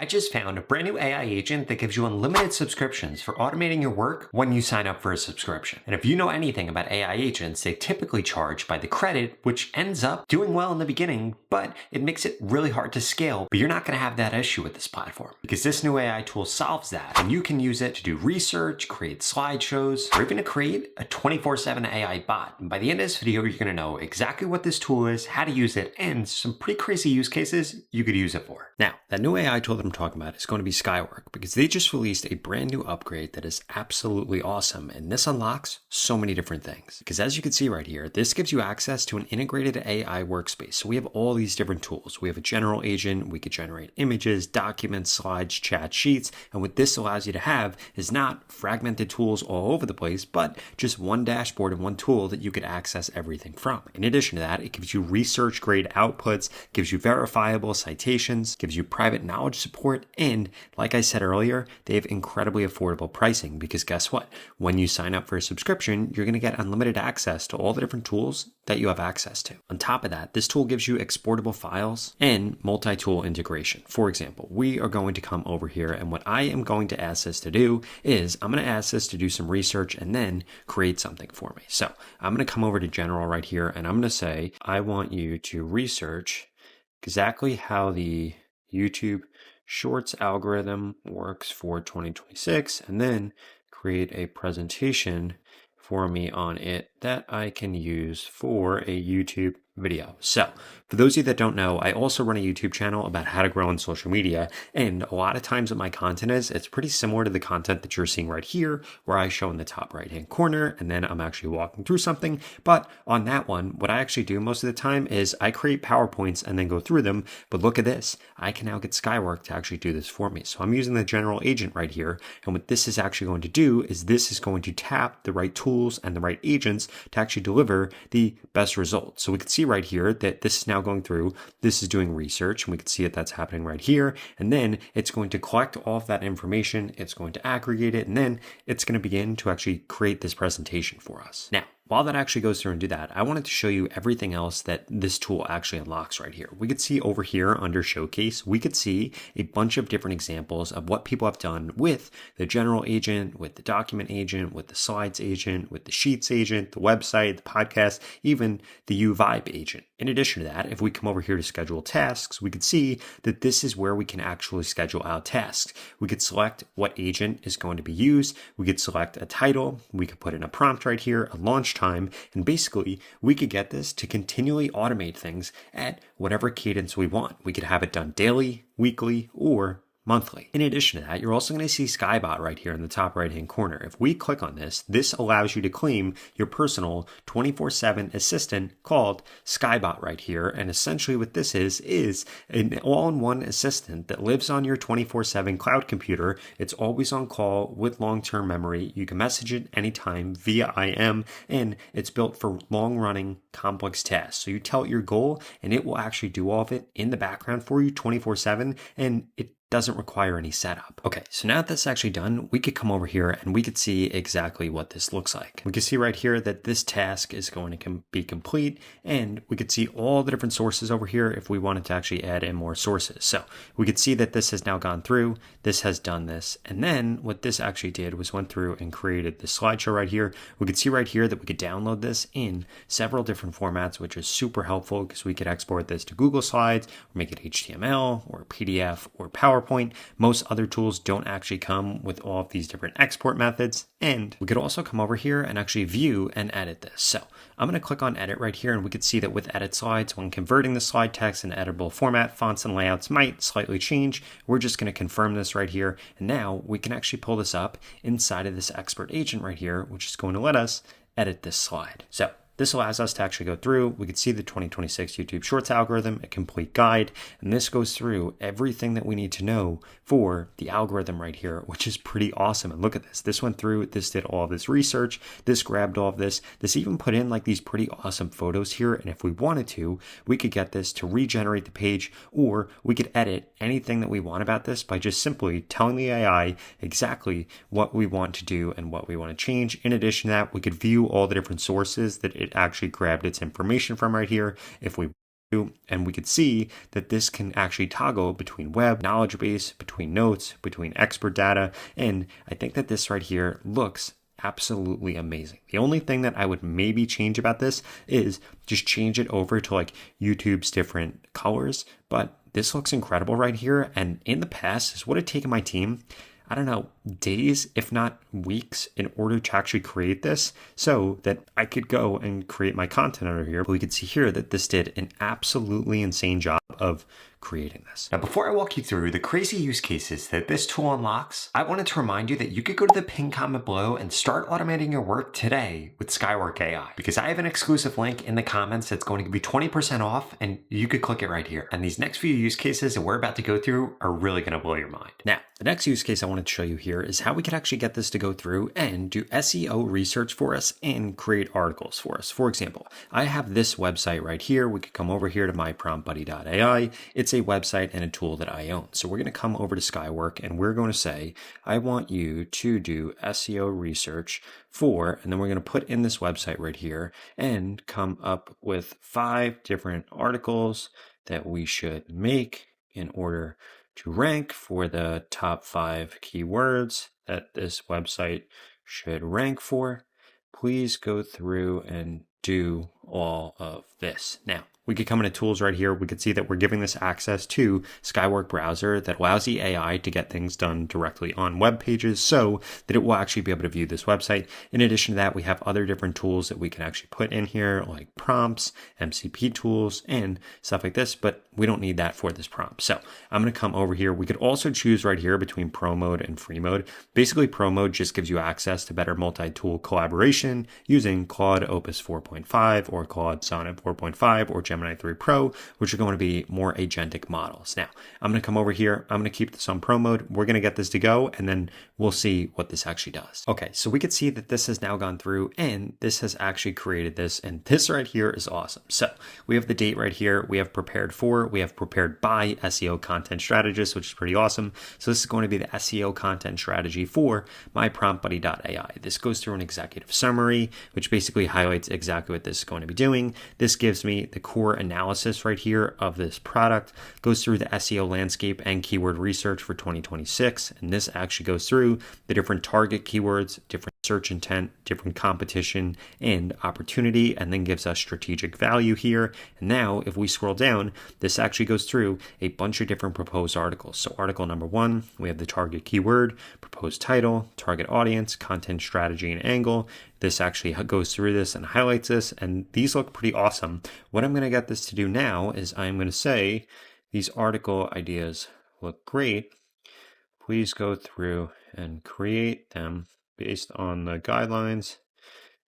I just found a brand new AI agent that gives you unlimited subscriptions for automating your work when you sign up for a subscription. And if you know anything about AI agents, they typically charge by the credit, which ends up doing well in the beginning, but it makes it really hard to scale. But you're not going to have that issue with this platform because this new AI tool solves that. And you can use it to do research, create slideshows, or even to create a 24/7 AI bot. And by the end of this video, you're going to know exactly what this tool is, how to use it, and some pretty crazy use cases you could use it for. Now, that new AI tool that I'm talking about is going to be Skywork because they just released a brand new upgrade that is absolutely awesome. And this unlocks so many different things. Because as you can see right here, this gives you access to an integrated AI workspace. So we have all these different tools. We have a general agent. We could generate images, documents, slides, chat, sheets. And what this allows you to have is not fragmented tools all over the place, but just one dashboard and one tool that you could access everything from. In addition to that, it gives you research grade outputs, gives you verifiable citations, gives you private knowledge support, and like I said earlier, they have incredibly affordable pricing because guess what? When you sign up for a subscription, you're going to get unlimited access to all the different tools that you have access to. On top of that, this tool gives you exportable files and multi-tool integration. For example, we are going to come over here and what I am going to ask this to do is I'm going to ask this to do some research and then create something for me. So I'm going to come over to general right here and I'm going to say, I want you to research exactly how the YouTube Shorts algorithm works for 2026 and then create a presentation for me on it that I can use for a YouTube video. So for those of you that don't know, I also run a YouTube channel about how to grow on social media. And a lot of times what my content is, it's pretty similar to the content that you're seeing right here, where I show in the top right-hand corner, and then I'm actually walking through something. But on that one, what I actually do most of the time is I create PowerPoints and then go through them. But look at this. I can now get Skywork to actually do this for me. So I'm using the general agent right here. And what this is actually going to do is this is going to tap the right tools and the right agents to actually deliver the best results. So we can see right here that this is now going through, this is doing research, and we can see that that's happening right here. And then it's going to collect all of that information, it's going to aggregate it, and then it's going to begin to actually create this presentation for us. Now, while that actually goes through and do that, I wanted to show you everything else that this tool actually unlocks right here. We could see over here under Showcase, we could see a bunch of different examples of what people have done with the general agent, with the document agent, with the slides agent, with the sheets agent, the website, the podcast, even the UVibe agent. In addition to that, if we come over here to schedule tasks, we could see that this is where we can actually schedule out tasks. We could select what agent is going to be used. We could select a title. We could put in a prompt right here, a launch time, and basically we could get this to continually automate things at whatever cadence we want. We could have it done daily, weekly, or monthly. In addition to that, you're also going to see Skybot right here in the top right-hand corner. If we click on this, this allows you to claim your personal 24/7 assistant called Skybot right here. And essentially what this is an all-in-one assistant that lives on your 24/7 cloud computer. It's always on call with long-term memory. You can message it anytime via IM, and it's built for long-running complex tasks. So you tell it your goal, and it will actually do all of it in the background for you 24/7, and it doesn't require any setup. Okay, so now that that's actually done, we could come over here and we could see exactly what this looks like. We can see right here that this task is going to be complete, and we could see all the different sources over here if we wanted to actually add in more sources. So we could see that this has now gone through, this has done this, and then what this actually did was went through and created this slideshow right here. We could see right here that we could download this in several different formats, which is super helpful because we could export this to Google Slides, or make it HTML, or PDF, or PowerPoint. Most other tools don't actually come with all of these different export methods. And we could also come over here and actually view and edit this. So I'm going to click on edit right here, and we could see that with edit slides, when converting the slide text in editable format, fonts and layouts might slightly change. We're just going to confirm this right here. And now we can actually pull this up inside of this expert agent right here, which is going to let us edit this slide. So this allows us to actually go through. We could see the 2026 YouTube Shorts algorithm, a complete guide, and this goes through everything that we need to know for the algorithm right here, which is pretty awesome. And look at this. This went through, this did all of this research, this grabbed all of this. This even put in like these pretty awesome photos here. And if we wanted to, we could get this to regenerate the page, or we could edit anything that we want about this by just simply telling the AI exactly what we want to do and what we want to change. In addition to that, we could view all the different sources that it actually grabbed its information from right here. If we and we could see that this can actually toggle between web, knowledge base, between notes, between expert data. And I think that this right here looks absolutely amazing. The only thing that I would maybe change about this is just change it over to like YouTube's different colors. But this looks incredible right here. And in the past, this would have taken my team, I don't know, days, if not weeks, in order to actually create this so that I could go and create my content over here. But we could see here that this did an absolutely insane job of creating this. Now, before I walk you through the crazy use cases that this tool unlocks, I wanted to remind you that you could go to the pinned comment below and start automating your work today with Skywork AI, because I have an exclusive link in the comments that's going to be 20% off, and you could click it right here. And these next few use cases that we're about to go through are really going to blow your mind. Now, the next use case I wanted to show you here is how we could actually get this to go through and do SEO research for us and create articles for us. For example, I have this website right here. We could come over here to mypromptbuddy.ai. It's a website and a tool that I own. So we're going to come over to Skywork and we're going to say, I want you to do SEO research for, and then we're going to put in this website right here and come up with 5 different articles that we should make in order to rank for the top 5 keywords that this website should rank for. Please go through and do all of this. Now, we could come into tools right here. We could see that we're giving this access to Skywork browser that allows the AI to get things done directly on web pages so that it will actually be able to view this website. In addition to that, we have other different tools that we can actually put in here, like prompts, MCP tools, and stuff like this, but we don't need that for this prompt. So I'm going to come over here. We could also choose right here between pro mode and free mode. Basically, pro mode just gives you access to better multi-tool collaboration using Claude Opus 4.5 or Claude Sonnet 4.5 or Gemini 3 Pro, which are going to be more agentic models. Now, I'm going to come over here. I'm going to keep this on pro mode. We're going to get this to go, and then we'll see what this actually does. Okay, so we could see that this has now gone through, and this has actually created this, and this right here is awesome. So we have the date right here. We have prepared for, we have prepared by SEO content strategist, which is pretty awesome. So this is going to be the SEO content strategy for mypromptbuddy.ai. This goes through an executive summary, which basically highlights exactly what this is going to be doing. This gives me the core analysis right here of this product, goes through the SEO landscape and keyword research for 2026. And this actually goes through the different target keywords, different search intent, different competition and opportunity, and then gives us strategic value here. And now if we scroll down, this actually goes through a bunch of different proposed articles. So article number 1, we have the target keyword, proposed title, target audience, content strategy and angle. This actually goes through this and highlights this, and these look pretty awesome. What I'm going to get this to do now is I'm going to say, these article ideas look great. Please go through and create them based on the guidelines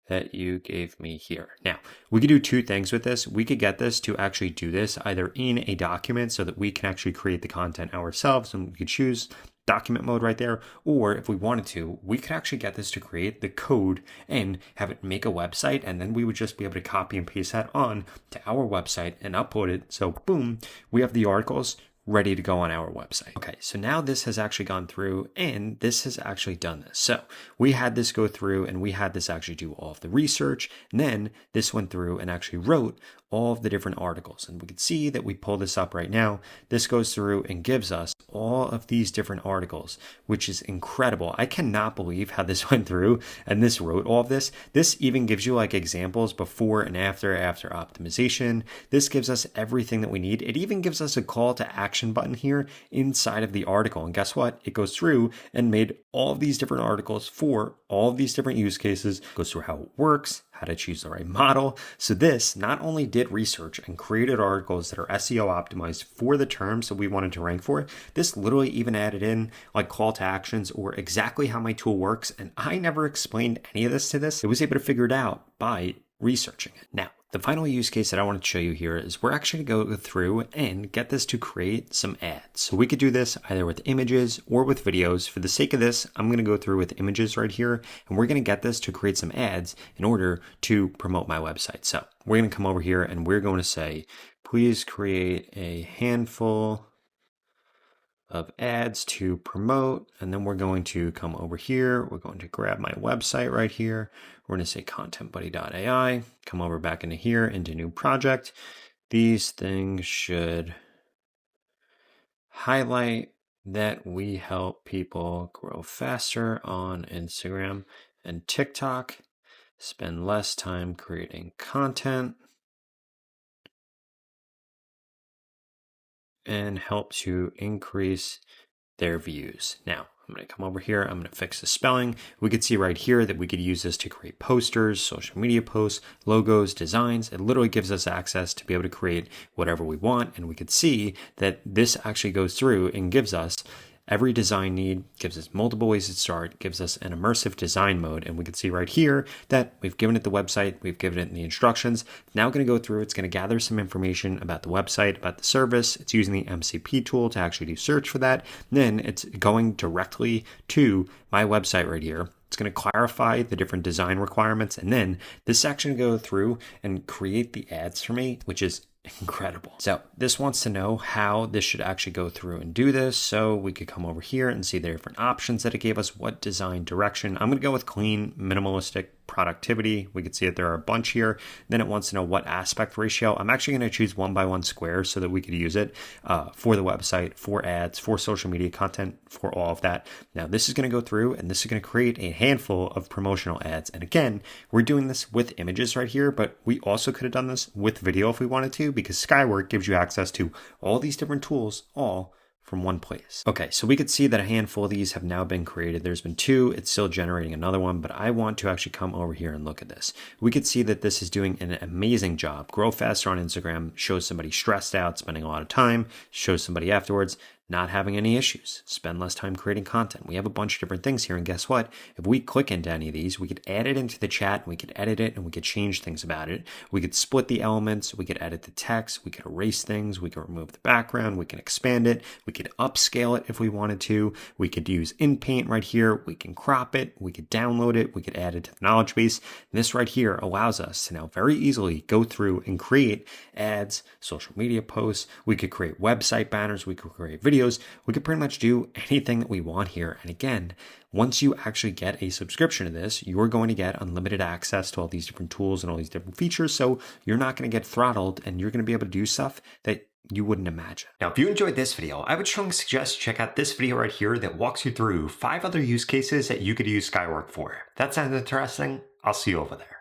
that you gave me here. Now, we could do 2 things with this. We could get this to actually do this either in a document so that we can actually create the content ourselves, and we could choose document mode right there, or if we wanted to, we could actually get this to create the code and have it make a website, and then we would just be able to copy and paste that on to our website and upload it. So boom, we have the articles ready to go on our website. Okay, so now this has actually gone through and this has actually done this. So we had this go through and we had this actually do all of the research. And then this went through and actually wrote all of the different articles. And we can see that we pull this up right now. This goes through and gives us all of these different articles, which is incredible. I cannot believe how this went through and this wrote all of this. This even gives you like examples before and after optimization. This gives us everything that we need. It even gives us a call to action button here inside of the article. And guess what? It goes through and made all of these different articles for all of these different use cases, goes through how it works, how to choose the right model. So this not only did research and created articles that are SEO optimized for the terms that we wanted to rank for, this literally even added in like call to actions or exactly how my tool works. And I never explained any of this to this. It was able to figure it out by researching it. Now, the final use case that I want to show you here is we're actually going to go through and get this to create some ads. So we could do this either with images or with videos. For the sake of this, I'm going to go through with images right here, and we're going to get this to create some ads in order to promote my website. So we're going to come over here and we're going to say, please create a handful of ads to promote. And then we're going to come over here. We're going to grab my website right here. We're going to say contentbuddy.ai, come over back into here into new project. These things should highlight that we help people grow faster on Instagram and TikTok, spend less time creating content, and help to increase their views. Now, I'm going to come over here. I'm going to fix the spelling. We could see right here that we could use this to create posters, social media posts, logos, designs. It literally gives us access to be able to create whatever we want. And we could see that this actually goes through and gives us every design need, gives us multiple ways to start, gives us an immersive design mode. And we can see right here that we've given it the website, we've given it the instructions. Now going to go through, it's going to gather some information about the website, about the service. It's using the MCP tool to actually do search for that. And then it's going directly to my website right here. It's going to clarify the different design requirements. And then this section go through and create the ads for me, which is incredible. So this wants to know how this should actually go through and do this. So we could come over here and see the different options that it gave us, what design direction. I'm going to go with clean, minimalistic productivity. We could see that there are a bunch here. Then it wants to know what aspect ratio. I'm actually going to choose 1:1 square so that we could use it for the website, for ads, for social media content, for all of that. Now this is going to go through and this is going to create a handful of promotional ads. And again, we're doing this with images right here, but we also could have done this with video if we wanted to, because Skywork gives you access to all these different tools, all from one place. Okay, so we could see that a handful of these have now been created. There's been 2, it's still generating another one, but I want to actually come over here and look at this. We could see that this is doing an amazing job. Grow faster on Instagram, shows somebody stressed out, spending a lot of time, shows somebody afterwards not having any issues, spend less time creating content. We have a bunch of different things here, and guess what? If we click into any of these, we could add it into the chat, and we could edit it, and we could change things about it. We could split the elements, we could edit the text, we could erase things, we could remove the background, we can expand it, we could upscale it if we wanted to, we could use InPaint right here, we can crop it, we could download it, we could add it to the knowledge base. And this right here allows us to now very easily go through and create ads, social media posts, we could create website banners, we could create videos, we could pretty much do anything that we want here. And again, once you actually get a subscription to this, you're going to get unlimited access to all these different tools and all these different features. So you're not going to get throttled and you're going to be able to do stuff that you wouldn't imagine. Now, if you enjoyed this video, I would strongly suggest check out this video right here that walks you through 5 other use cases that you could use Skywork for. If that sounds interesting, I'll see you over there.